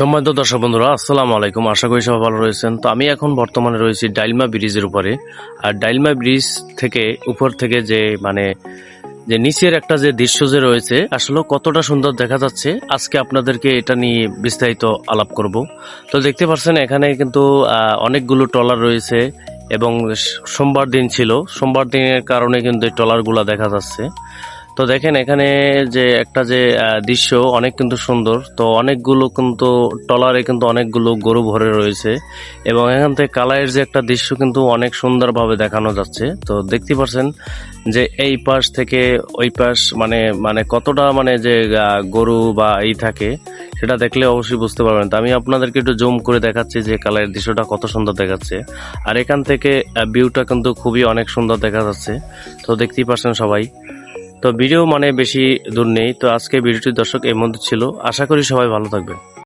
সম্মানিত দর্শক বন্ধুরা, আসসালামু আলাইকুম। আশা করি সবাই ভালো রয়েছেন। তো আমি এখন বর্তমানে রয়েছি ডাইলমা ব্রিজের উপরে। আর ডাইলমা ব্রিজ থেকে উপর থেকে যে নিচের একটা যে দৃশ্য যে রয়েছে, আসলে কতটা সুন্দর দেখা যাচ্ছে, আজকে আপনাদেরকে এটা নিয়ে বিস্তারিত আলাপ করব। তো দেখতে পাচ্ছেন এখানে কিন্তু অনেকগুলো ট্রলার রয়েছে এবং সোমবার দিন ছিল, সোমবার দিনের কারণে কিন্তু এই ট্রলারগুলো দেখা যাচ্ছে। তো দেখেন এখানে যে একটা যে দৃশ্য অনেক কিন্তু সুন্দর। তো অনেকগুলো কিন্তু ট্রলারে কিন্তু অনেকগুলো গরু ভরে রয়েছে এবং এখান থেকে কালাইয়ের যে একটা দৃশ্য কিন্তু অনেক সুন্দরভাবে দেখানো যাচ্ছে। তো দেখতে পাচ্ছেন যে এই পাশ থেকে ওই পাশ মানে মানে কতটা যে গরু বা এই থাকে, সেটা দেখলে অবশ্যই বুঝতে পারবেন। তো আমি আপনাদেরকে একটু জুম করে দেখাচ্ছি যে কালাইয়ের দৃশ্যটা কত সুন্দর দেখাচ্ছে। আর এখান থেকে ভিউটা কিন্তু খুবই অনেক সুন্দর দেখা যাচ্ছে। তো দেখতেই পাচ্ছেন সবাই। তো ভিডিও বেশি দূর নেই। তো আজকে ভিডিওটি দর্শক এই মধ্যে ছিল। আশা করি সবাই ভালো থাকবেন।